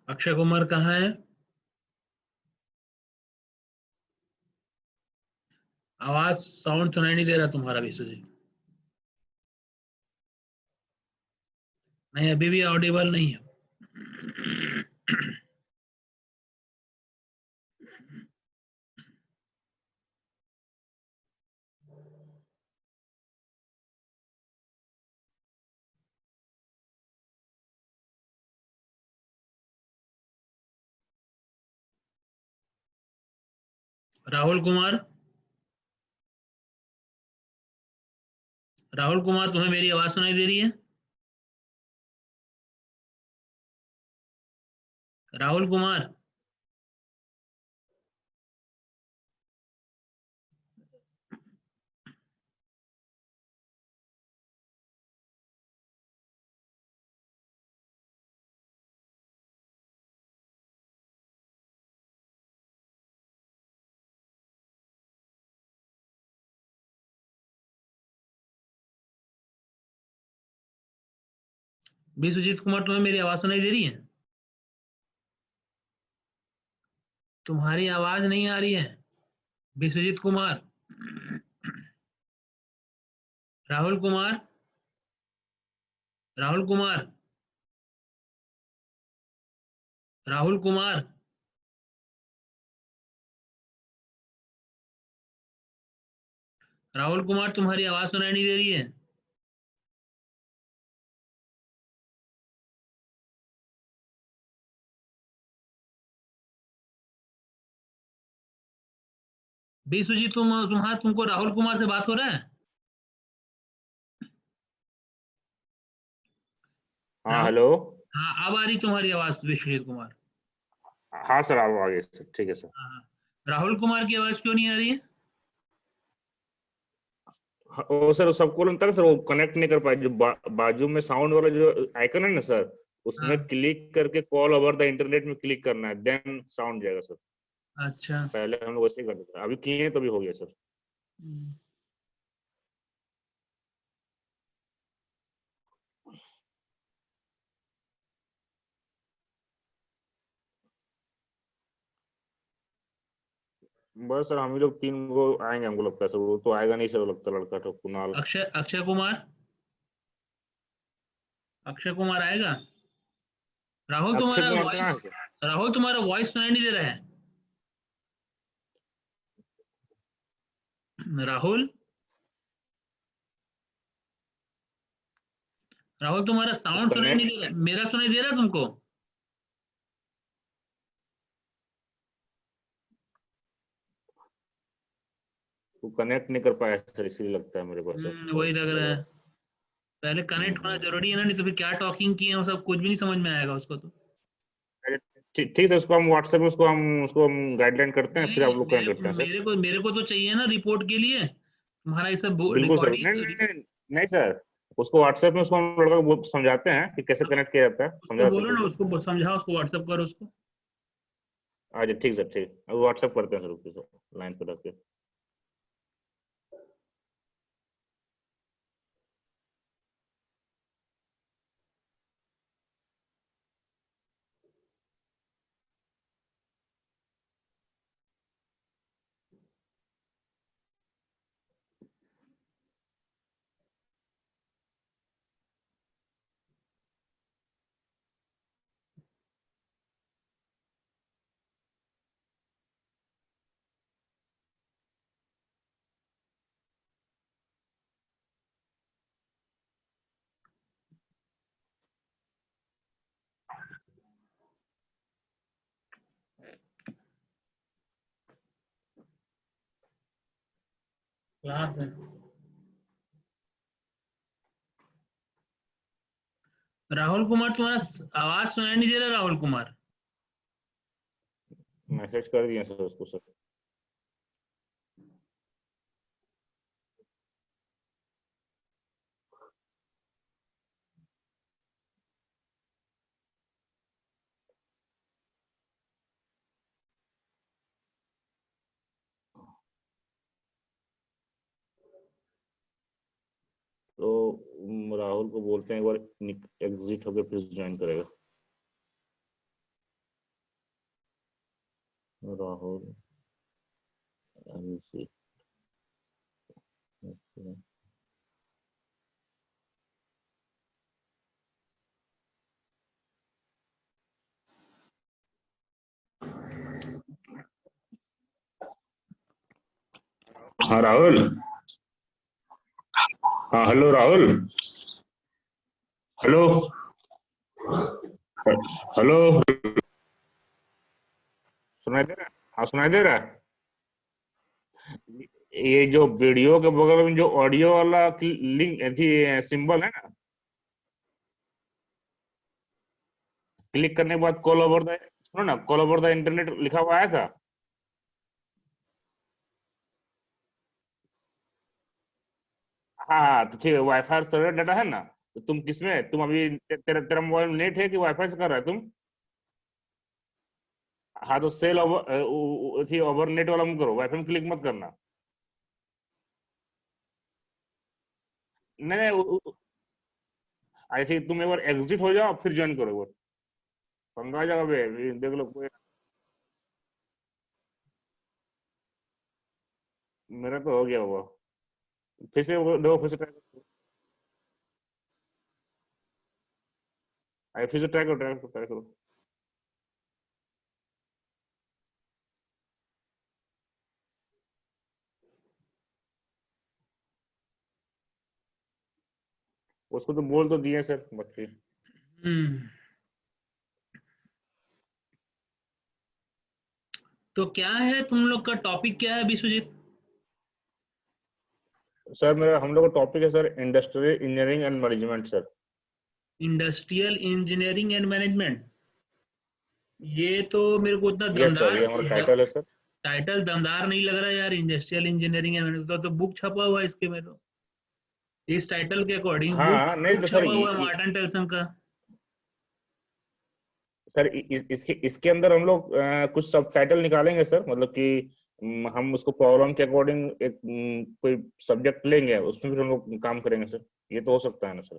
अक्षय कुमार कहाँ है? आवाज साउंड सुनाई नहीं दे रहा तुम्हारा विश्वजीत। नहीं, अभी भी ऑडिबल नहीं है। राहुल कुमार, राहुल कुमार, तुम्हें मेरी आवाज सुनाई दे रही है? राहुल कुमार। विश्वजीत कुमार, तुम्हें मेरी आवाज सुनाई दे रही है? तुम्हारी आवाज नहीं आ रही है। विश्वजीत कुमार। राहुल कुमार। राहुल कुमार। राहुल कुमार। राहुल कुमार, तुम्हारी आवाज सुनाई नहीं दे रही है। विश्वजीत, तुमको राहुल कुमार से बात हो रहा है? हाँ राहुल। हेलो। हाँ, अब आ रही तुम्हारी आवाज विश्वजीत कुमार। हाँ सर, आप आगे सर, ठीक है सर। हाँ हाँ। राहुल कुमार की आवाज क्यों नहीं आ रही है? हाँ, वो सर सबको लगता है सर, वो कनेक्ट नहीं कर पाए। जो बाजू में साउंड वाला जो आइकन है ना सर, उसमें हाँ। क्लिक करके कॉल ओवर द इंटरनेट में क्लिक करना है, देन साउंड जाएगा सर। अच्छा। पहले हम लोग वैसे ही करते थे, अभी किए हैं तो भी हो गया सर। हम्म। बस सर हम ही लोग तीन वो आएंगे, हमको लगता है सर। वो तो आएगा नहीं सर, लगता है लड़का तो कुणाल। अक्षय अक्षय कुमार। अक्षय कुमार आएगा? राहुल, अक्षय तुम्हारा कुमार कहाँ वॉइस। है सर? राहुल, तुम्हारा वॉइस सुनाई नहीं दे रहा है। राहुल। राहुल, तुम्हारा वो साउंड सुनाई नहीं कनेक्ट दे रहा है। मेरा सुनाई दे रहा है तुमको? वो कनेक्ट नहीं कर पाया सर, इसलिए लगता है मेरे पास सर, वही तो लग लग रहा रहा है। पहले कनेक्ट होना हम्म। जरूरी है ना, नहीं तो फिर क्या टॉकिंग की है वो सब कुछ भी नहीं समझ में आएगा उसको तो। अरे, ठीक ठीक है, उसको हम व्हाट्सएप में उसको हम गाइडलाइन करते हैं, नहीं फिर आप नहीं, लोग मेरे कनेक्ट करते हैं सर। मेरे को तो चाहिए ना रिपोर्ट के लिए तुम्हारा ये सब बिल्कुल सर, नहीं नहीं रिकॉर्डिंग। नहीं नहीं सर। उसको व्हाट्सएप में उसको हम लड़का को समझाते हैं कि कैसे कनेक्ट किया जाता है, उसको समझाते हैं बोलो सर ना, उसको। उसको समझाओ, उसको व्हाट्सअप करो उसको। अच्छा ठीक सर, ठीक, अब व्हाट्सएप करते हैं सर उसको, लाइन पर रख के। क्लास में। राहुल कुमार, तुम्हारा आवाज सुनाई नहीं दे रहा राहुल कुमार। मैसेज कर दिए सर उसको सर। तो राहुल को बोलते हैं एक बार एग्जिट होकर फिर ज्वाइन करेगा। राहुल MC, हाँ राहुल, हाँ हेलो राहुल, हेलो, हेलो, सुनाई दे रहा है? हाँ सुनाई दे रहा है। ये जो वीडियो के बगल में जो ऑडियो वाला लिंक थी सिंबल है ना, क्लिक करने के बाद कॉल ओवर द, सुनो ना, कॉल ओवर द इंटरनेट लिखा हुआ आया था। हाँ हाँ, तो ठीक है, वाईफाई सर्वर डाटा है ना, तो तुम किसमें, तुम अभी तेरा तेरा मोबाइल में नेट है कि वाईफाई से कर रहा है तुम? हाँ तो सेल ओवर थी, ओवर नेट वाला मत करो, वाईफाई में क्लिक मत करना। नहीं नहीं, आई थिंक तुम एक बार एग्जिट हो जाओ फिर ज्वाइन करो एक बार, पंगा जाओ बे, ये देख लो कोई। मेरा तो हो गया हुआ, फिर से देखो, फिर से ट्राई करो, फिर से ट्राई करो, ट्राई करो, ट्राई करो। उसको तो बोल तो दिए सर, बट फिर हम्म। तो क्या है तुम लोग का टॉपिक, क्या है विश्वजीत? सर मेरा, हम लोग का टॉपिक है sir industrial engineering and management sir. Industrial engineering and management. ये तो मेरे को उतना यस सर, दमदार ये हमारा टाइटल है सर। टाइटल दमदार नहीं लग रहा यार। इंडस्ट्रियल इंजीनियरिंग एंड मैनेजमेंट तो बुक छपा हुआ है इसके में तो, इस टाइटल के अकॉर्डिंग हाँ बुक हाँ, नहीं बुक तो सर छपा हुआ है मार्टन टेल्सन का। सर इसके अंदर हम लोग कुछ सब टाइटल निकालेंगे सर, मतलब कि हम उसको प्रॉब्लम के अकॉर्डिंग एक कोई सब्जेक्ट लेंगे, उसमें फिर हम लोग काम करेंगे सर। ये तो हो सकता है ना सर?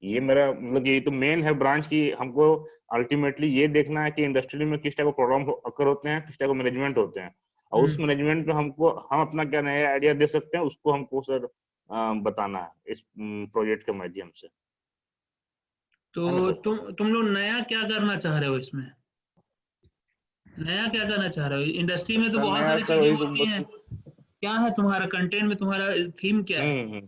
ये मेरा मतलब ये तो मेन है ब्रांच की, हमको अल्टीमेटली ये देखना है कि इंडस्ट्री में किस टाइप का प्रॉब्लम अकर होते हैं, किस टाइप का मैनेजमेंट होते हैं, और उस हम्म। मैनेजमेंट में हमको हम अपना क्या नया आइडिया दे सकते हैं, उसको हमको सर बताना है इस प्रोजेक्ट के माध्यम से, है ना तो सर? तुम लोग नया क्या करना चाह रहे हो इसमें? नया क्या करना चाह रहे हो? इंडस्ट्री में तो सर बहुत नया सारी सर चीजें वही तुम होती बस। हैं। क्या है तुम्हारा कंटेंट में, तुम्हारा थीम क्या है? हम्म।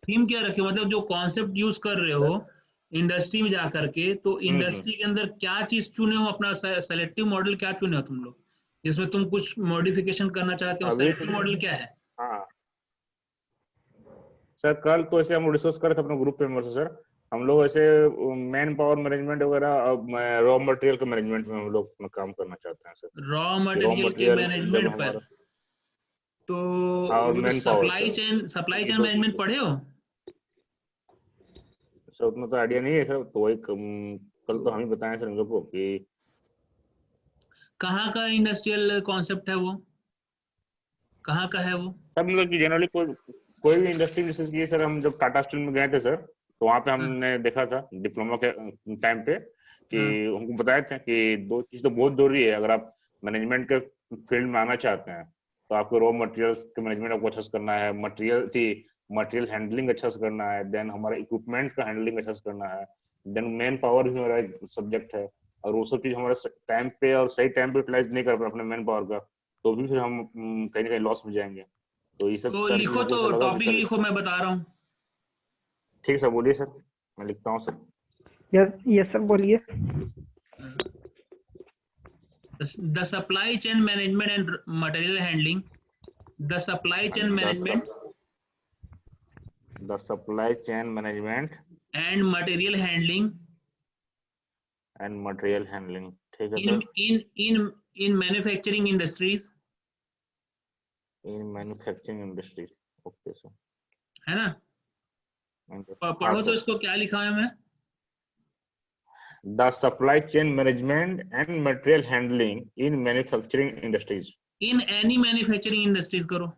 थीम क्या रखे हो? मतलब जो कॉन्सेप्ट यूज कर रहे हो इंडस्ट्री में जा करके, तो हम्म। इंडस्ट्री के अंदर क्या चीज चुने हो अपना? सेलेक्टिव मॉडल क्या चुने हो तुम लोग, जिसमें तुम कुछ मॉडिफिकेशन करना चाहते हो? अभी तो सेलेक्टिव मॉडल क्या है? हाँ सर, कल तो ऐसे हम डिस्कस कर रहे थे अपने ग्रुप मेंबर से सर, हम लोग ऐसे मैन पावर मैनेजमेंट वगैरह, रॉ मटेरियल के मैनेजमेंट में हम लोग अपना काम करना चाहते हैं सर। रॉ रॉ मटेरियल के मटेरियल जब मैनेजमेंट पर। हमारा, तो हाँ, और वो जो man power supply sir, chain supply ये चेन दो मैनेजमेंट चीज पढ़े हो? सर, उतना तो आइडिया नहीं है सर, तो वही कल तो हम ही बताए सर इन लोग को कि कहाँ का इंडस्ट्रियल कॉन्सेप्ट है वो? कहाँ का है वो? सब मतलब कि जनरली कोई भी इंडस्ट्री विशेष की सर, हम जब टाटा स्टील में गए थे सर, तो वहाँ पे हाँ, हमने देखा था डिप्लोमा के टाइम पे, कि हाँ। हमको बताए थे कि दो चीज तो बहुत जरूरी है अगर आप मैनेजमेंट के फील्ड में आना चाहते हैं। तो आपको रॉ मटेरियल्स के मैनेजमेंट आपको अच्छा से करना है, मटेरियल हैंडलिंग अच्छा से करना है, देन हमारा इक्विपमेंट का हैंडलिंग अच्छा से करना है, देन मैन पावर भी हमारा एक सब्जेक्ट है, और वो सब चीज हमारे टाइम पे और सही टाइम पे यूटिलाइज नहीं कर पाए अपने मैन पावर का, तो भी फिर हम कहीं ना कहीं लॉस में जाएंगे। तो ये सब तो सारी चीज लिखो, हमको तो ऐसा लगा कि टॉपिक सर लिखो, मैं बता रहा हूँ। ठीक है सर, बोलिए सर, मैं लिखता हूँ सर। यस यस सर बोलिए। The supply chain management and material handling. The supply chain management the supply chain management and material handling and material handling, ठीक है in sir. In in in manufacturing industries. In manufacturing industries, okay sir. है ना? हाँ पढ़ो तो sir. इसको, क्या लिखा है मैं? The supply chain management and material handling in manufacturing industries. In any manufacturing industries करो।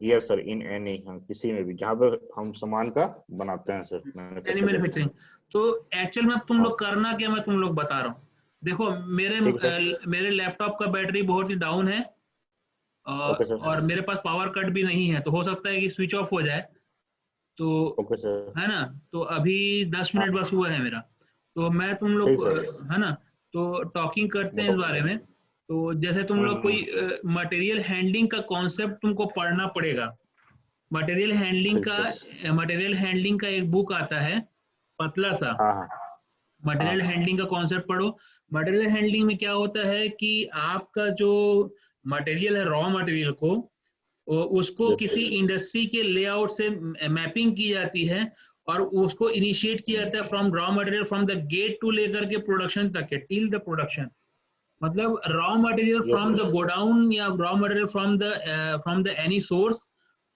यस सर, इन एनी, हम किसी में भी जहाँ पर हम सामान का बनाते हैं सर, एनी मैन्युफैक्चर करते हैं। मैन्युफैक्चरिंग। तो एक्चुअल में तुम हाँ लोग करना क्या, मैं तुम लोग बता रहा हूँ। देखो मेरे ठीक है सर। मेरे लैपटॉप का बैटरी बहुत ही डाउन है, ओके सर। और मेरे पास पावर कट भी नहीं है, तो हो सकता है कि स्विच ऑफ हो जाए। तो ओके सर। है ना, तो अभी 10 मिनट हाँ बस हुआ है मेरा। तो मैं तुम लोग ठीक सर। है ना, तो टॉकिंग करते हैं इस बताओ। बारे में। तो जैसे तुम लोग कोई हम्म। मटेरियल हैंडलिंग का कॉन्सेप्ट तुमको पढ़ना पड़ेगा। मटेरियल हैंडलिंग ठीक सर। का मटेरियल हैंडलिंग का एक बुक आता है, पतला सा। हाँ हाँ मटेरियल हाँ। हैंडलिंग का कॉन्सेप्ट पढ़ो। मटेरियल हैंडलिंग में क्या होता है कि आपका जो मटेरियल है, रॉ मटेरियल को, उसको यस किसी सर। इंडस्ट्री के लेआउट से मैपिंग की जाती है, और उसको इनिशिएट किया जाता है from raw material, from the gate to लेकर के प्रोडक्शन तक है, टिल द प्रोडक्शन। मतलब raw material yes from sir. The godown, या raw material from the any source,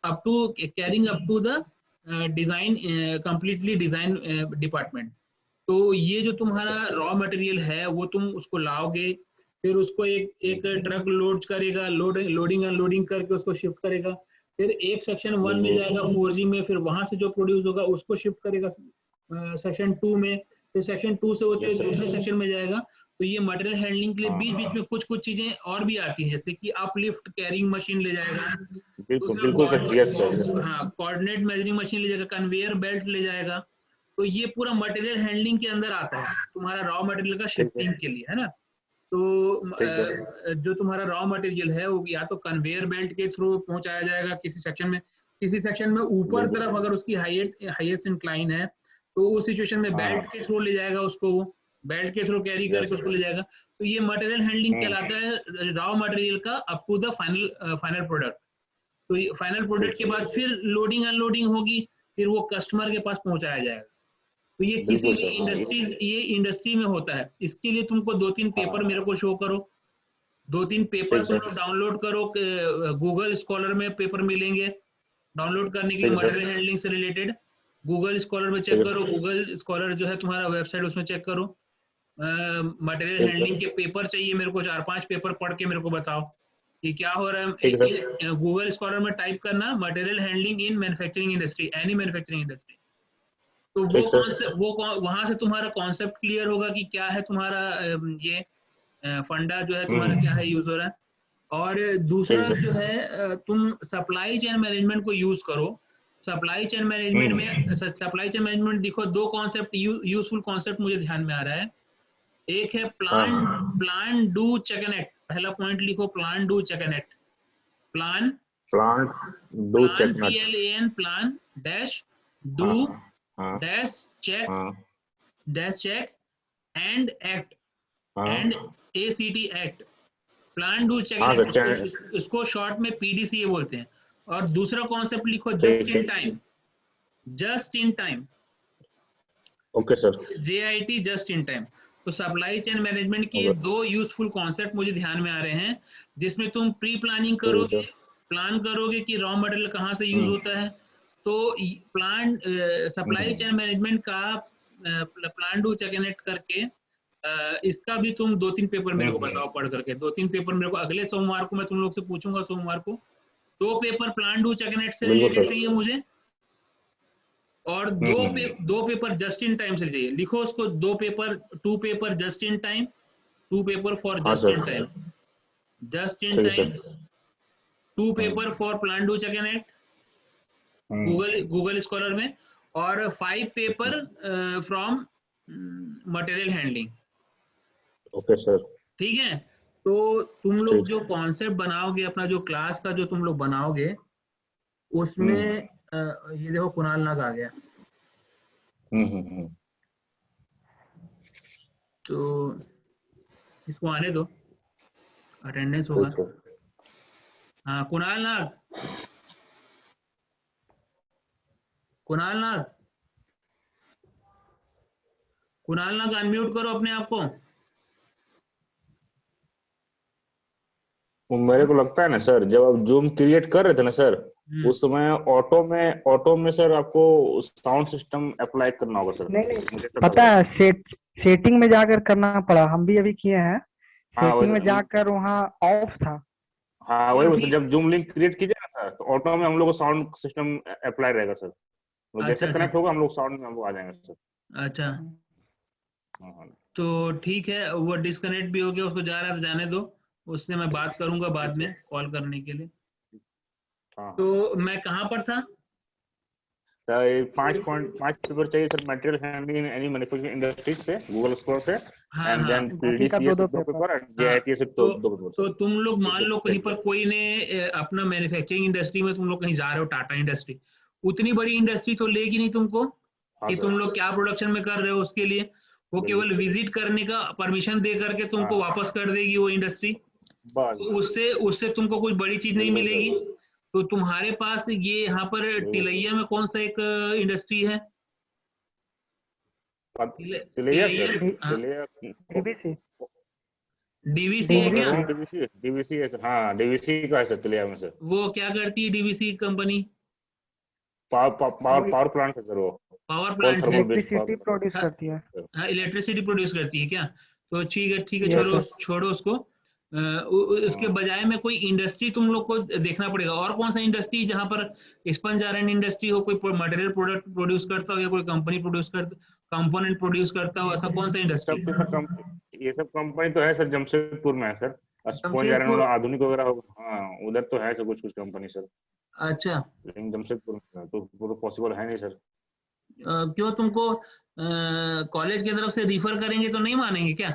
up to carrying up to the design, completely design department. तो ये जो तुम्हारा यस रॉ मटेरियल है वो तुम उसको लाओगे, फिर उसको एक एक ट्रक लोड करेगा, लोडिंग अनलोडिंग करके उसको शिफ्ट करेगा, फिर एक सेक्शन 1 में बिल्कुल। जाएगा 4G में, फिर वहां से जो प्रोड्यूस होगा उसको शिफ्ट करेगा सेक्शन 2 में, फिर सेक्शन 2 से होते यस हुए सर। दूसरे सेक्शन में जाएगा। तो ये मटेरियल हैंडलिंग के लिए हाँ बीच बीच में कुछ कुछ चीजें और भी आती हैं, जैसे कि अपलिफ्ट कैरिंग मशीन ले जाएगा, बिल्कुल दूसरा बिल्कुल sir. Yes sir. Yes sir. हाँ कोऑर्डिनेट मेजरिंग मशीन ले जाएगा, कन्वेयर बेल्ट ले जाएगा। तो ये पूरा मटेरियल हैंडलिंग के अंदर आता है, तुम्हारा रॉ मटेरियल का ठीक है। शिफ्टिंग के लिए, है ना। तो ठीक सर। जो तुम्हारा रॉ मटेरियल है वो या तो कन्वेयर बेल्ट के थ्रू पहुंचाया जाएगा किसी सेक्शन में, किसी सेक्शन में ऊपर बिल्कुल। तरफ अगर उसकी हाईएस्ट इंक्लाइन है, तो उस सिचुएशन में हाँ बेल्ट हाँ। के थ्रू ले जाएगा उसको, वो बेल्ट के थ्रू कैरी यस करके उसको सर। ले जाएगा। तो ये मटेरियल हैंडलिंग हम्म। कहलाता है, रॉ मटेरियल का up to the final final product. तो फाइनल ठीक प्रोडक्ट के सर। बाद फिर लोडिंग अनलोडिंग होगी, फिर वो कस्टमर के पास पहुंचाया जाएगा। तो ये किसी बिल्कुल भी सर। हाँ ये। इंडस्ट्री में होता है। इसके लिए तुमको 2-3 पेपर हाँ मेरे को शो करो, 2-3 पेपर ठीक तुम सर। लोग डाउनलोड करो, गूगल स्कॉलर में पेपर मिलेंगे डाउनलोड करने के लिए ठीक है सर। मटेरियल हैंडलिंग से रिलेटेड। गूगल स्कॉलर में ठीक चेक है करो, सर। गूगल स्कॉलर जो है तुम्हारा वेबसाइट, उसमें चेक करो। मटेरियल ठीक हैंडलिंग सर। के पेपर चाहिए मेरे को, 4-5 पेपर पढ़ के मेरे को बताओ कि क्या हो रहा ठीक है सर। है। गूगल स्कॉलर में टाइप करना material handling in manufacturing industry, any manufacturing industry. तो वो ठीक सर। कौन से वहां से तुम्हारा कॉन्सेप्ट क्लियर होगा कि क्या है तुम्हारा ये फंडा जो है तुम्हारा क्या है, यूज हो रहा है। और ठीक दूसरा है सर। जो है, तुम सप्लाई चेन मैनेजमेंट को यूज करो। सप्लाई चेन मैनेजमेंट में, सप्लाई चेन मैनेजमेंट देखो, दो कॉन्सेप्ट यूजफुल कॉन्सेप्ट मुझे ध्यान में आ रहा है। एक है हाँ प्लान, हाँ। Plan do check and act. पहला पॉइंट लिखो, plan do check and act. Plan, plant do plan check नट। PLAN, प्लान डैश डू हाँ हाँ डैश चेक हाँ dash check and act, and हाँ ACT act. Plan do check and हाँ act, sir. चैन। इसको शॉर्ट में PDCA बोलते हैं। और दूसरा कॉन्सेप्ट लिखो, ठीक just in sir. Time. Just in time, okay sir. JIT, just in time. तो सप्लाई चेन मैनेजमेंट के ओके। दो यूजफुल कॉन्सेप्ट मुझे ध्यान में आ रहे हैं, जिसमें तुम प्री प्लानिंग ठीक है करोगे, सर। प्लान करोगे कि रॉ मटेरियल कहाँ से यूज होता है। तो plan supply hmm. Chain management का plan do check and act करके, इसका भी तुम 2-3 पेपर मेरे को हम्म। बताओ पढ़ करके। 2-3 पेपर मेरे को अगले सोमवार को मैं तुम लोग से पूछूंगा, सोमवार को। 2 paper plan do check and act से बिल्कुल रिलेटेड सर। चाहिए मुझे, और hmm. 2 paper just in time से चाहिए। लिखो उसको, 2 paper, 2 paper just in time, 2 paper for हाँ just in sir. Time, just in ठीक है time, sir. 2 hmm. Paper for plan do check and act hmm. Google Scholar में, और 5 paper from material handling. Okay sir. ठीक है। तो तुम लोग ठीक। जो कॉन्सेप्ट बनाओगे, अपना जो क्लास का जो तुम लोग बनाओगे, हम्म उसमें ये देखो कुणाल नाग आ गया। हम्म। तो इसको आने दो, अटेंडेंस होगा। ठीक सर। हाँ कुणाल नाग, कुणाल नाग, कुणाल नाग अनम्यूट करो अपने आप को। वो मेरे को लगता है ना सर, जब आप जूम क्रिएट कर रहे थे ना सर, हम्म, उस समय ऑटो में सर आपको साउंड सिस्टम अप्लाई करना होगा सर। नहीं नहीं, मुझे सब लग पता रहा है। है, सेटिंग में जाकर करना पड़ा, हम भी अभी किए हैं। हाँ सेटिंग में जाकर वहाँ ऑफ था। हाँ तो वही ठीक। जब जूम लिंक क्रिएट कीजिए ना सर, तो ऑटो में हम लोग को साउंड सिस्टम अप्लाई रहेगा सर। तो अच्छा जैसे अच्छा कनेक्ट होगा हम लोग साउंड में हम लोग आ जाएंगे सर। अच्छा। हाँ हाँ। तो ठीक है, वो डिस्कनेक्ट भी हो गया, उसको जा रहा है तो जाने दो, उससे मैं बात करूंगा बाद में कॉल करने के लिए। हाँ तो मैं कहाँ पर था? सर, ये 5 पेपर चाहिए sir, material handling in any manufacturing industries से, गूगल स्कोर से, हाँ एंड हाँ। देन बाकी का पीडीसीए से 2 पेपर। पेपर, हाँ जेआईटी से तो 2 पेपर तो सर। तुम लोग मान ये लो कहीं पर कोई ने अपना मैन्युफैक्चरिंग इंडस्ट्री में तुम लोग कहीं जा रहे हो, टाटा इंडस्ट्री, उतनी बड़ी इंडस्ट्री तो लेगी नहीं तुमको हाँ कि सर, तुम लोग क्या प्रोडक्शन में कर रहे हो उसके लिए। वो केवल बिल्कुल। विजिट करने का परमिशन दे करके तुमको हाँ वापस कर देगी वो इंडस्ट्री। बस, तो उससे उससे तुमको कुछ बड़ी चीज नहीं बिल्कुल मिलेगी। सर, तो तुम्हारे पास ये यहाँ पर बिल्कुल सर। तिलैया में कौन सा एक इंडस्ट्री है? तिलैया सर, तिलैया, हाँ, तिलैया डीबीसी। डीवीसी है क्या? डीबीसी। डीवीसी, डीवीसी है सर, हाँ डीवीसी का है सर तिलैया में सर। वो क्या करती है डीवीसी कंपनी? पावर वो पावर प्लांट है सर वो, पावर कोल प्लांट है। Thermal based power electricity produce हाँ, करती है। हाँ इलेक्ट्रिसिटी प्रोड्यूस करती है क्या? तो ठीक है, ठीक है, यस छोड़ो सर। छोड़ो उसको। उसके प्लांट। बजाय में कोई इंडस्ट्री तुम लोग को देखना पड़ेगा, और कौन सा इंडस्ट्री जहां पर स्पंज आयरन इंडस्ट्री हो, कोई मटेरियल प्रोडक्ट प्रोड्यूस करता हो, या कोई कंपनी प्रोड्यूस कर कंपोनेंट प्रोड्यूस करता हो, ऐसा कौन सा ये इंडस्ट्री सब है? तो सर ये सब कंपनी तो है सर, जमशेदपुर में है सर, स्पॉन्ज आयरन जमशेदपुर। वाला आधुनिक वगैरह होगा, हाँ उधर तो है सर कुछ कुछ कंपनी सर, अच्छा। लेकिन जमशेदपुर में है, तो वो तो पॉसिबल है नहीं सर। क्यों, तुमको कॉलेज की तरफ से रिफर करेंगे तो नहीं मानेंगे क्या?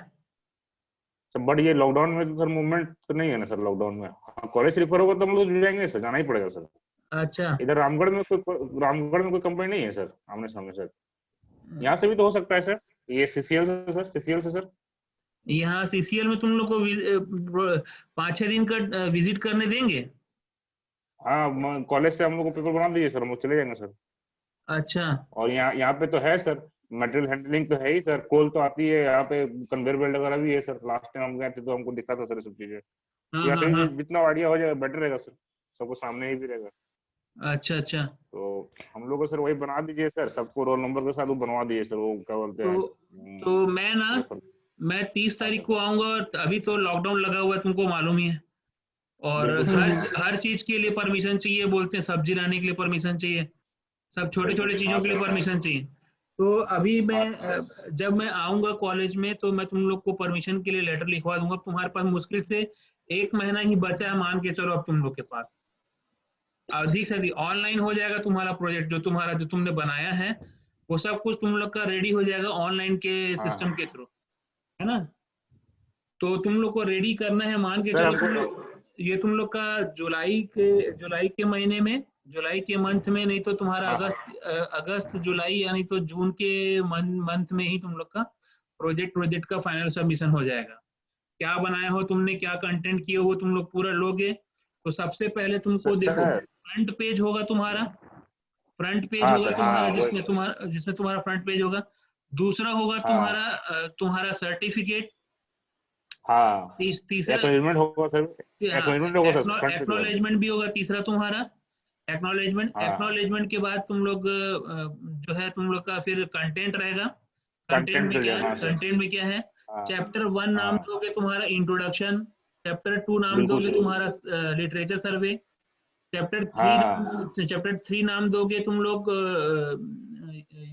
सर बट ये लॉकडाउन में तो सर मूवमेंट तो नहीं है ना सर, लॉकडाउन में हाँ, कॉलेज से रिफर होगा तो हम लोग जाएंगे सर, जाना ही पड़ेगा सर। अच्छा। इधर रामगढ़ में कोई कंपनी नहीं है सर आमने सामने सर, यहाँ से भी तो हो सकता है सर, ये सीसीएल से सर, सीसीएल से सर। यहाँ सीसीएल में तुम लोग को 5-6 दिन का विजिट करने देंगे? हाँ कॉलेज से हम लोग को पेपर बना दीजिए सर, हम लोग चले जाएंगे सर। अच्छा। और यहाँ पे तो है सर, मटेरियल हैंडलिंग तो है ही सर, कोल तो आती है यहाँ पे, कन्वेयर बेल्ट वगैरह भी है सर, लास्ट टाइम हम गए थे तो हमको दिखा था सर ये सब चीजें। हाँ यहाँ हाँ से हाँ। जितना आइडिया हो जाएगा बेटर रहेगा सर, सबको सामने ही भी रहेगा। अच्छा अच्छा। तो हम लोग को सर वही बना दीजिए सर, सबको रोल नंबर के साथ वो बनवा दीजिए सर, वो क्या बोलते तो हैं तो मैं ना, रेफर। मैं 30 हाँ तारीख सर, को आऊंगा, और अभी तो लॉकडाउन लगा हुआ है, तुमको मालूम ही है। और बिल्कुल सर, हर हाँ सर, हर चीज के लिए परमिशन चाहिए, बोलते हैं सब्जी लाने के लिए परमिशन चाहिए, सब छोटे बिल्कुल छोटे चीजों हाँ के लिए सर, परमिशन चाहिए। तो अभी मैं हाँ सर, जब मैं आऊंगा कॉलेज में तो मैं तुम लोग को परमिशन के लिए लेटर लिखवा दूंगा। तुम्हारे पास मुश्किल से 1 महीना ही बचा है, मान के चलो अब तुम लोग के पास। अधिक से अधिक ऑनलाइन हो जाएगा तुम्हारा प्रोजेक्ट, जो तुमने बनाया है वो सब कुछ तुम लोग का रेडी हो जाएगा ऑनलाइन के हाँ सिस्टम के थ्रू, है ना? तो तुम लोग को रेडी करना है, मान के सर चलो हमको। तुम लोग, ये तुम लोग का जुलाई के महीने में, जुलाई के मंथ में, नहीं तो तुम्हारा हाँ हाँ अगस्त जुलाई यानी तो जून के मंथ में ही तुम लोग का प्रोजेक्ट का फाइनल सबमिशन हो जाएगा। क्या बनाया हो तुमने, क्या कंटेंट किए हो, तुम लोग पूरा लोगे। तो सबसे पहले तुमको देखो, सर, फ्रंट पेज होगा तुम्हारा, फ्रंट पेज हाँ होगा सर, तुम्हारा, हाँ वही, जिसमें तुम्हारा फ्रंट पेज होगा। दूसरा होगा हाँ तुम्हारा सर्टिफिकेट। हाँ तीसरा, एक्नॉलेजमेंट होगा सर, हाँ, एक्नॉलेजमेंट होगा सर फ्रंट पेज पर। एक्नॉलेजमेंट भी होगा तीसरा तुम्हारा। एक्नॉलेजमेंट हाँ एक्नॉलेजमेंट के बाद तुम लोग जो है तुम लोग का फिर कंटेंट रहेगा। कंटेंट बिल्डिंग, हाँ सर, कंटेंट में क्या है? हाँ चैप्टर 1 नाम हाँ दोगे तुम्हारा इंट्रोडक्शन, चैप्टर 2 नाम बिल्कुल दोगे सर, तुम्हारा लिटरेचर सर्वे, चैप्टर हाँ थ्री हाँ चैप्टर 3 नाम दोगे तुम लोग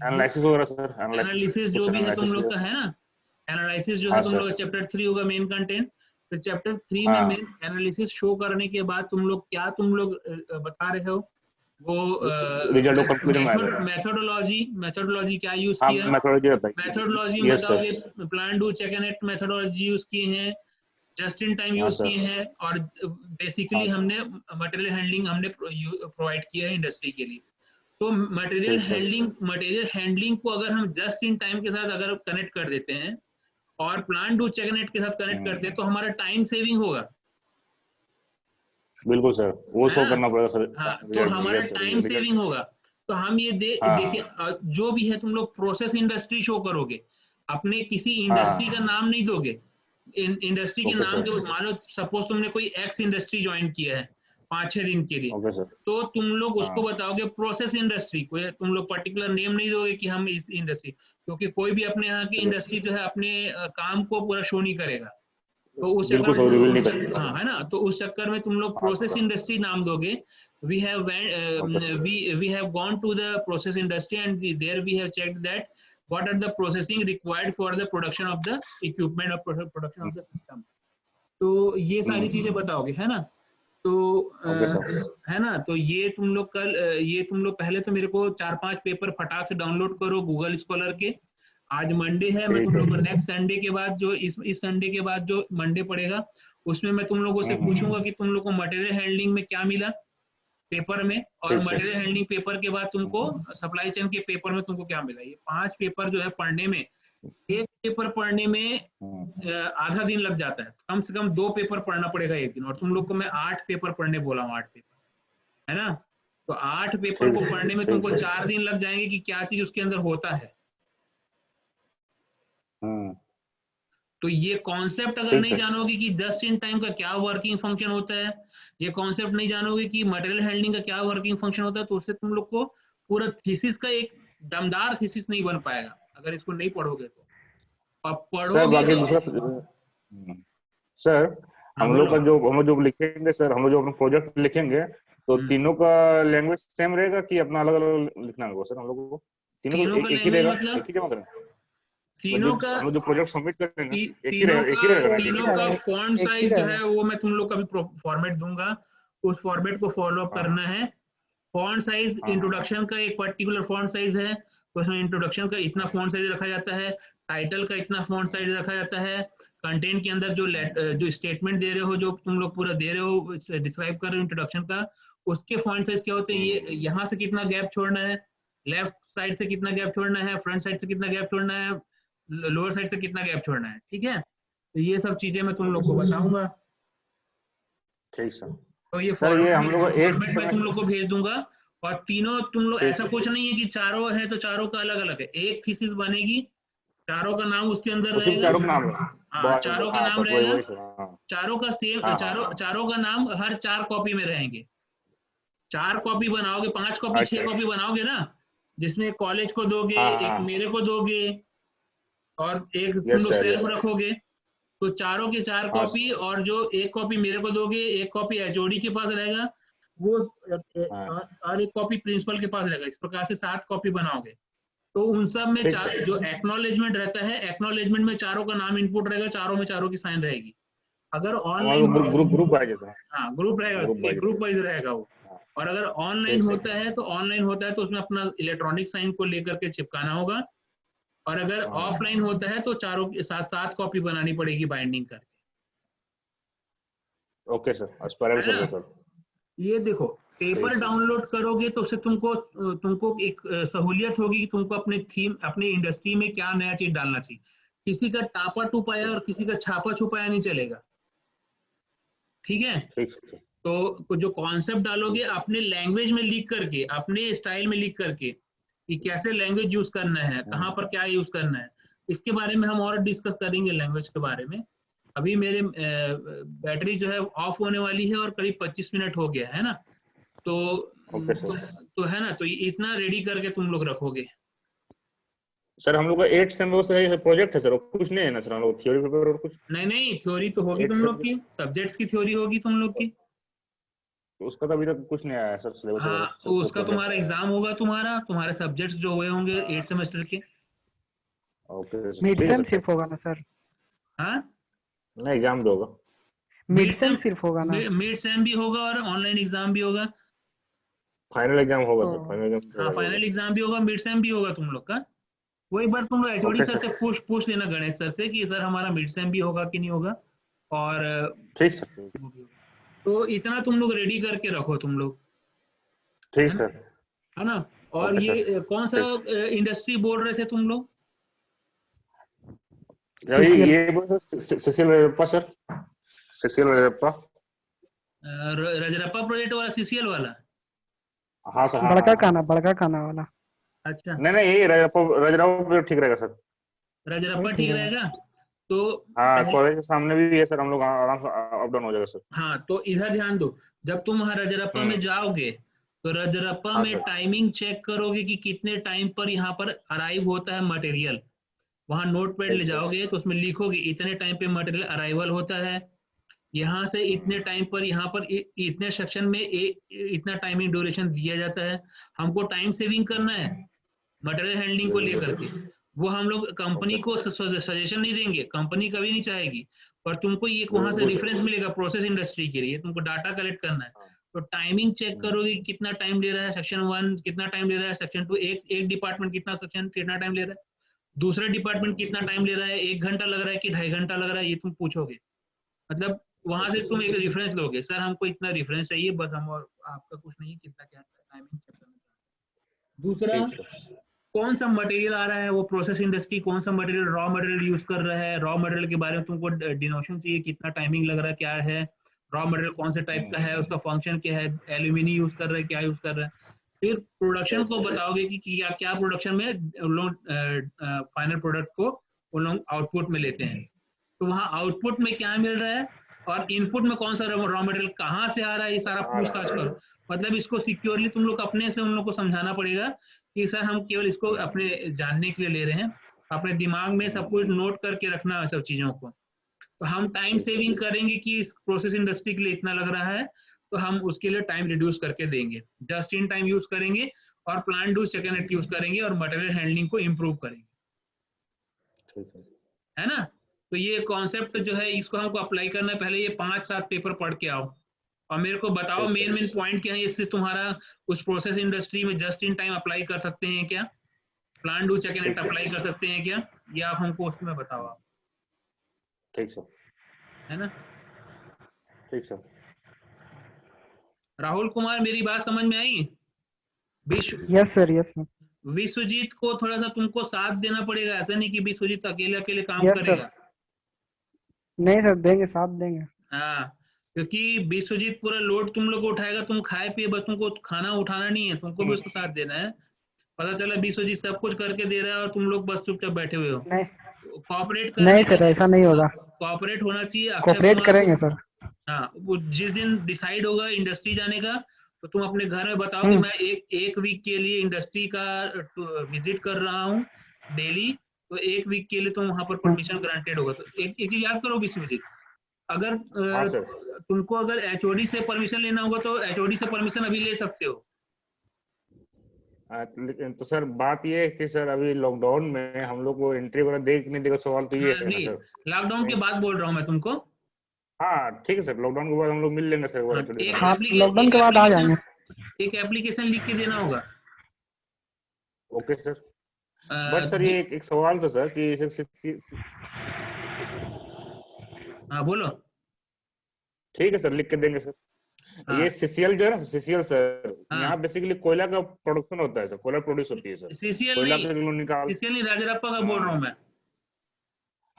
एनालिसिस वगैरह सर, एनालिसिस, एनालिसिस, जो कुछ भी है तुम एनालिसिस। लोग का, है ना? एनालिसिस जो है हाँ तुम सर, लोग चैप्टर 3 होगा मेन कंटेंट। फिर चैप्टर 3 में हाँ मेन एनालिसिस शो करने के बाद तुम लोग क्या तुम लोग बता रहे हो, वो रिजल्ट और कंक्लूजन में आएगा। मेथोडोलॉजी क्या यूज हाँ किया है? मेथोडोलॉजी बताइए, मेथोडोलॉजी में यस सर, बताओगे, plan do check and act methodology use किए हैं, जस्ट इन टाइम हाँ यूज किए सर, हैं, और बेसिकली हाँ सर, हमने मटेरियल हैंडलिंग हमने प्रोवाइड किया है इंडस्ट्री के लिए। तो ठीक सर, मटेरियल हैंडलिंग को अगर हम जस्ट इन टाइम के साथ अगर कनेक्ट कर देते हैं, और प्लान डू चेक नेट के साथ कनेक्ट करते हैं, तो हमारा टाइम सेविंग होगा, बिल्कुल सर, वो है शो ना? करना पड़ेगा सर हाँ, तो रिजल्ट में, हमारा yes sir, time result, saving होगा। तो हम ये हाँ देखिए, हाँ जो भी है तुम लोग प्रोसेस इंडस्ट्री शो करोगे, अपने किसी इंडस्ट्री हाँ, का नाम नहीं दोगे। इंडस्ट्री के ओके नाम सर, के, मान लो सपोज तुमने कोई एक्स इंडस्ट्री ज्वाइन किया है 5-6 दिन के लिए, ओके सर, तो तुम लोग उसको हाँ बताओगे प्रोसेस इंडस्ट्री को, तुम लोग पर्टिकुलर नेम नहीं दोगे कि हम इस इंडस्ट्री, क्योंकि कोई भी अपने यहाँ की चलिए, इंडस्ट्री जो है अपने काम को पूरा शो नहीं करेगा। तो उस चक्कर बिल्कुल में सर, रिवील नहीं करेंगे, हाँ, है ना? तो उस चक्कर में तुम लोग हाँ प्रोसेस सर, इंडस्ट्री नाम दोगे। We have okay sir, we have gone to the process industry and there we have checked that what are the processing required for the production of the equipment or production of the system। तो ये सारी चीजें बताओगे, है ना। तो है ना, तो ये तुम लोग कल ये तुम लोग पहले तो मेरे को 4-5 पेपर फटाक से डाउनलोड करो गूगल स्कॉलर के। आज मंडे है, मैं तुम लोग को नेक्स्ट संडे के बाद जो इस संडे के बाद जो मंडे पड़ेगा उसमें मैं तुम लोगों से पूछूंगा कि तुम लोग को मटेरियल हैंडलिंग में क्या मिला पेपर में, और मटेरियल हैंडलिंग पेपर के बाद तुमको सप्लाई चेन के पेपर में तुमको क्या मिला। ये 5 पेपर जो है पढ़ने में, एक पेपर पढ़ने में आधा दिन लग जाता है, कम से कम 2 पेपर पढ़ना पड़ेगा एक दिन, और तुम लोग को मैं 8 पेपर पढ़ने बोला हूँ, 8 पेपर, है ना। तो 8 पेपर को पढ़ने में तुमको 4 दिन लग जाएंगे कि क्या चीज उसके अंदर होता है। तो ये कॉन्सेप्ट अगर नहीं जानोगे कि जस्ट इन टाइम का क्या वर्किंग फंक्शन होता है, ये कॉन्सेप्ट नहीं जानोगे कि मटेरियल हैंडलिंग का क्या वर्किंग फंक्शन होता है, तो उससे तुम लोग को पूरा थीसिस का एक दमदार थीसिस नहीं बन पाएगा अगर इसको नहीं पढ़ोगे तो। अब पढ़ोगे सर हम लोग जो लिखेंगे सर, हम लोग जो अपना प्रोजेक्ट लिखेंगे तो तीनों का लैंग्वेज सेम रहेगा कि अपना अलग अलग लिखना होगा सर हम लोगों को? तीनों का एक ही रहेगा, एक ही जमा करेंगे तीनों का, हम लोग जो प्रोजेक्ट सबमिट करेंगे एक ही रहेगा। तीनों का फॉन्ट साइज जो है वो मैं तुम लोग का भी फॉर्मेट दूंगा, उस फॉर्मेट को फॉलो अप करना है। फॉन्ट साइज इंट्रोडक्शन का एक पर्टिकुलर फॉन्ट साइज है, उसमें इंट्रोडक्शन का इतना फॉन्ट साइज रखा जाता है, टाइटल का इतना फॉन्ट साइज रखा जाता है, कंटेंट के अंदर जो स्टेटमेंट दे रहे हो, जो तुम लोग पूरा दे रहे हो, डिस्क्राइब कर रहे हो इंट्रोडक्शन का, उसके फॉन्ट साइज क्या होते हैं, ये यहाँ से कितना गैप छोड़ना है, लेफ्ट साइड से कितना गैप छोड़ना है, फ्रंट साइड से कितना गैप छोड़ना है, लोअर साइड से कितना गैप छोड़ना है, ठीक है। तो ये सब चीजें मैं तुम लोग को बताऊंगा। ठीक सर। तो ये फॉर्मेट मैं तुम लोग को भेज दूंगा, और तीनों तुम लोग, ऐसा कुछ नहीं है कि चारों है तो चारों का अलग अलग है, एक थीसिस बनेगी, चारों का नाम उसके अंदर रहेगा, चारों का नाम रहेगा, चारों का सेम, चारों का नाम हर 4 कॉपी में रहेंगे। 4 कॉपी बनाओगे, 5 कॉपी 6 कॉपी बनाओगे ना, जिसमें कॉलेज को दोगे, एक मेरे को दोगे, और एक तुम लोग सेल्फ रखोगे, तो चारों के 4 कॉपी, और जो एक कॉपी मेरे को दोगे, एक कॉपी एचओडी के पास रहेगा, वो और एक कॉपी प्रिंसिपल के पास रहेगा। इस प्रकार से 7 कॉपी बनाओगे। तो उन सब में जो एक्नॉलेजमेंट रहता है, एक्नॉलेजमेंट में चारों का नाम इनपुट रहेगा, चारों में चारों की साइन रहेगी। अगर ऑनलाइन ग्रुप रहेगा, हाँ ग्रुप रहेगा, ग्रुप वाइज रहेगा वो। और अगर ऑनलाइन होता है तो उसमें अपना इलेक्ट्रॉनिक साइन को लेकर के चिपकाना होगा, और अगर ऑफलाइन होता है तो चारों के साथ 7 कॉपी बनानी पड़ेगी बाइंडिंग करके। Okay sir. ये देखो, पेपर डाउनलोड करोगे तो उससे तुमको एक सहूलियत होगी कि तुमको अपने थीम, अपने इंडस्ट्री में क्या नया चीज डालना चाहिए। किसी का टापा टुपाया और किसी का छापा छुपाया नहीं चलेगा, ठीक है। तो जो कॉन्सेप्ट डालोगे अपने लैंग्वेज में लिख करके, अपने स्टाइल में लिख करके, कि कैसे लैंग्वेज यूज करना है, कहाँ पर क्या यूज करना है, इसके बारे में हम और डिस्कस करेंगे लैंग्वेज के बारे में। अभी मेरे बैटरी जो है ऑफ होने वाली है और करीब 25 मिनट हो गया है ना, तो है ना, तो इतना रेडी करके तुम लोग रखोगे। सर हम लोग का 8 सेम से प्रोजेक्ट है सर, कुछ नहीं है ना सर, हम लोग थ्योरी पेपर और कुछ नहीं, थ्योरी तो होगी तुम लोग की, सब्जेक्ट्स की थ्योरी होगी तुम लोग की। तो उसका तो अभी तक कुछ नहीं आया सर सिलेबस। हाँ, तो उसका तुम्हारा एग्जाम होगा, तुम्हारे सब्जेक्ट्स जो हुए होंगे 8 सेमेस्टर के। ओके, मिड सेम सिर्फ होगा ना सर? हाँ, नहीं एग्जाम भी होगा, मिड सेम सिर्फ होगा ना? मिड सेम भी होगा और ऑनलाइन एग्जाम भी होगा, फाइनल एग्जाम होगा सर, फाइनल एग्जाम। हाँ, फाइनल एग्जाम भी होगा, मिड सेम भी होगा तुम लोग का। वो एक बार तुम लोग एचओडी सर से पूछ लेना, गणेश सर से, कि सर हमारा मिड सेम भी होगा कि नहीं होगा। और ठीक सर, तो इतना तुम लोग रेडी करके रखो तुम लोग, ठीक सर, है ना। और ये कौन सा इंडस्ट्री बोल रहे थे तुम लोग? ये CCL Rajrappa sir, CCL Rajrappa, Rajrappa project वाला, सीसीएल वाला? हाँ सर, बड़का काना वाला। अच्छा, नहीं ये रजरप्पा ठीक रहेगा सर, रजरप्पा ठीक रहेगा। तो हाँ, कॉलेज के सामने भी है सर, हम लोग आराम से अप डाउन हो जाएगा सर। हाँ, तो इधर ध्यान दो, जब तुम वहाँ रजरप्पा में जाओगे तो रजरप्पा में टाइमिंग चेक करोगे कि कितने टाइम पर यहाँ पर अराइव होता है मटेरियल। वहाँ नोट पैड ले जाओगे तो उसमें लिखोगे इतने टाइम पे मटेरियल अराइवल होता है, यहाँ से इतने टाइम पर यहाँ पर इतने सेक्शन में इतना टाइमिंग ड्यूरेशन दिया जाता है। हमको टाइम सेविंग करना है मटेरियल हैंडलिंग को लेकर के, वो हम लोग कंपनी को सजेशन नहीं देंगे, कंपनी कभी नहीं चाहेगी, पर तुमको ये वहां से रेफरेंस मिलेगा प्रोसेस इंडस्ट्री के लिए, तुमको डाटा कलेक्ट करना है। तो टाइमिंग चेक करोगे कितना टाइम ले रहा है सेक्शन 1, कितना टाइम ले रहा है सेक्शन 2, एक डिपार्टमेंट कितना सेक्शन कितना टाइम ले रहा है, दूसरा डिपार्टमेंट कितना टाइम ले रहा है, 1 घंटा लग रहा है कि 2.5 घंटा लग रहा है, ये तुम पूछोगे। मतलब वहां से तुम एक रेफरेंस लोगे, सर हमको इतना रेफरेंस चाहिए बस, हम और आपका कुछ नहीं, कितना क्या टाइमिंग चेक करना है। दूसरा, कौन सा मटेरियल आ रहा है, वो प्रोसेस इंडस्ट्री कौन सा मटेरियल रॉ मटेरियल यूज कर रहा है, रॉ मटेरियल के बारे में तुमको डिनोशन चाहिए, कितना टाइमिंग लग रहा है, क्या है रॉ मटेरियल, कौन से टाइप का है, उसका फंक्शन क्या है, एल्यूमिनी यूज कर रहा है, क्या यूज कर रहा है। फिर प्रोडक्शन को बताओगे कि क्या क्या प्रोडक्शन में उन लोग फाइनल प्रोडक्ट को उन लोग आउटपुट में लेते हैं, तो वहाँ आउटपुट में क्या मिल रहा है और इनपुट में कौन सा रॉ मटेरियल कहाँ से आ रहा है, ये सारा पूछताछ करो। मतलब इसको सिक्योरली तुम लोग अपने से उन लोग को समझाना पड़ेगा कि सर हम केवल इसको अपने जानने के लिए ले रहे हैं, अपने दिमाग में सब कुछ नोट करके रखना है सब चीजों को। तो हम टाइम सेविंग करेंगे कि इस प्रोसेस इंडस्ट्री के लिए इतना लग रहा है, तो हम उसके लिए टाइम रिड्यूस करके देंगे, जस्ट इन टाइम यूज करेंगे और plan do second act use करेंगे और मटेरियल हैंडलिंग को इम्प्रूव करेंगे, है ना। तो ये कॉन्सेप्ट जो है इसको हमको अप्लाई करना है, पहले ये 5-7 पेपर पढ़ के आओ और मेरे को बताओ मेन पॉइंट क्या है, इससे तुम्हारा उस प्रोसेस इंडस्ट्री में जस्ट इन टाइम अप्लाई कर सकते हैं क्या, plan do second act apply कर सकते हैं क्या, ये आप हमको उसमें बताओ आप। ठीक सर, है ना। ठीक सर। राहुल कुमार, मेरी बात समझ में आई? Yes sir, yes sir. Vishwajeet को थोड़ा सा तुमको साथ देना पड़ेगा, ऐसा नहीं कि विश्वजीत अकेले अकेले काम Yes, करेगा। नहीं सर, देंगे, साथ देंगे। हाँ, क्योंकि विश्वजीत पूरा लोड तुम लोग को उठाएगा, तुम खाए पिए बस, तुमको खाना उठाना नहीं है, तुमको भी उसको साथ देना है। पता चला विश्वजीत सब कुछ करके दे रहा है और तुम लोग बस चुपचाप बैठे हुए हो। नहीं कॉपरेट नहीं सर, ऐसा नहीं होगा, कॉपरेट होना चाहिए। अक्षय कोऑपरेट कुमार करेंगे को, सर। हाँ, वो जिस दिन डिसाइड होगा इंडस्ट्री जाने का, तो तुम अपने घर में बताओ कि मैं एक वीक के लिए इंडस्ट्री का विजिट कर रहा हूँ डेली, तो 1 वीक के लिए तो वहां पर परमिशन ग्रांटेड होगा। तो एक चीज याद करो विश्वजीत, अगर हाँ सर। तुमको अगर एचओडी से परमिशन लेना होगा तो एचओडी से परमिशन अभी ले सकते हो। लेकिन तो सर बात ये है कि सर अभी लॉकडाउन में हम लोग को एंट्री वगैरह देख नहीं देगा, सवाल तो ये है ना सर। लॉकडाउन के बाद बोल रहा हूँ मैं तुमको। हाँ ठीक है सर, लॉकडाउन के बाद हम लोग मिल लेंगे सर। हाँ, लॉकडाउन के बाद आ जाएंगे। एक एप्लीकेशन लिख के देना होगा। Okay sir. बट सर ये एक सवाल था सर कि हाँ बोलो। ठीक है सर, लिख के देंगे सर। हाँ। ये सीसीएल जो है ना, सीसीएल सर, हाँ। यहाँ बेसिकली कोयला का प्रोडक्शन होता है सर, कोयला प्रोड्यूस होती है सर। सीसीएल कोयला नहीं, निकाल, सीसीएल नहीं, राजरप्पा का बोल रहा हूँ मैं।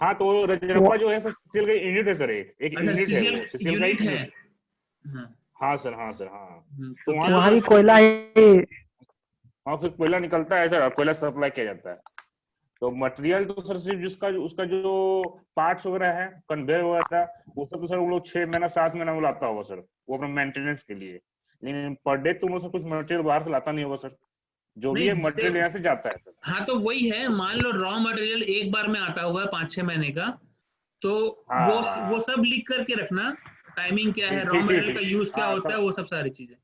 हाँ तो रजरप्पा जो है सर सीसीएल का यूनिट है सर, एक यूनिट है, सीसीएल यूनिट है। हाँ सर, हाँ सर, हाँ। तो वहाँ भी कोयला ही, हाँ फिर कोयला निकलता है सर, कोयला सप्लाई किया जाता है। तो मटेरियल तो सर सिर्फ जिसका उसका जो पार्ट्स वगैरह है, कन्वेयर वगैरह है, वो सब तो सर वो लोग 6 महीना 7 महीना में लाता होगा सर, वो अपने मेंटेनेंस के लिए। लेकिन पर डे तुम लोग कुछ मटेरियल बाहर से लाता नहीं होगा सर, जो भी है मटेरियल यहाँ से जाता है सर। हाँ तो वही है, मान लो रॉ मटेरियल एक बार में आता होगा 5-6 महीने का, तो वो सब लिख करके रखना, टाइमिंग क्या है, रॉ मटेरियल का यूज क्या होता है, वो सब सारी चीजें।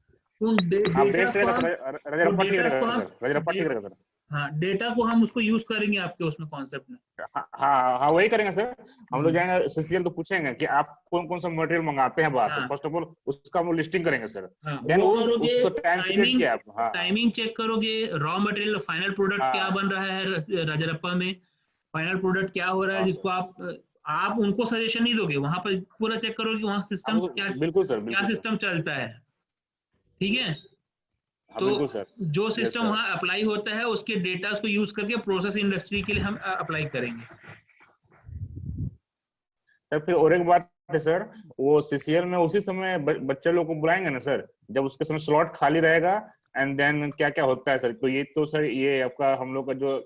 हाँ, डेटा को हम उसको यूज करेंगे आपके उसमें कॉन्सेप्ट में। हाँ वही करेंगे सर। हम लोग जाएंगे सीसीएल तो पूछेंगे कि आप कौन कौन सा मटेरियल मंगाते हैं बाहर से। फर्स्ट ऑफ ऑल उसका हम लिस्टिंग करेंगे सर। देन उसको टाइमिंग चेक करोगे, रॉ मटेरियल फाइनल प्रोडक्ट क्या बन रहा है राजरप्पा में, फाइनल प्रोडक्ट क्या हो रहा है, जिसको आप उनको सजेशन नहीं दोगे, वहां पर पूरा चेक करोगे वहां सिस्टम क्या, बिल्कुल सर, क्या सिस्टम चलता है, ठीक है। तो जो सिस्टम वहाँ अप्लाई होता है उसके डेटा को यूज करके प्रोसेस इंडस्ट्री के लिए हम अप्लाई करेंगे सर। फिर और एक बात है सर, वो सीसीएल में उसी समय बच्चे लोग को बुलाएंगे ना सर, जब उसके समय स्लॉट खाली रहेगा, एंड देन क्या क्या होता है सर। तो ये तो सर ये आपका हम लोग का जो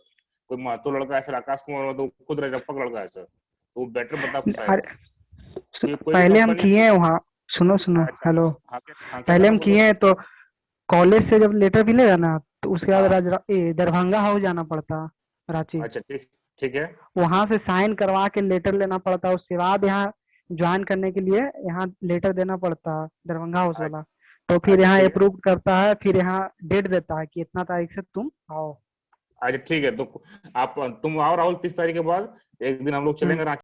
कोई महतो लड़का है सर, आकाश कुमार, तो खुद रजप्पा का लड़का है सर, तो वो बेटर बता पाएगा। पहले हम किए हैं वहाँ, सुनो हेलो, पहले हम किए हैं, तो कॉलेज से जब लेटर मिलेगा ना, तो उसके बाद दरभंगा हाउस जाना पड़ता, रांची। अच्छा ठीक है। वहां से साइन करवा के लेटर लेना पड़ता, उसके बाद यहाँ ज्वाइन करने के लिए यहाँ लेटर देना पड़ता दरभंगा हाउस वाला। तो फिर यहाँ अप्रूव करता है, फिर यहाँ डेट देता है कि इतना तारीख से तुम आओ। अच्छा ठीक है, तो आप तुम आओ राहुल 30 तारीख के बाद, एक दिन हम लोग चलेंगे रांची।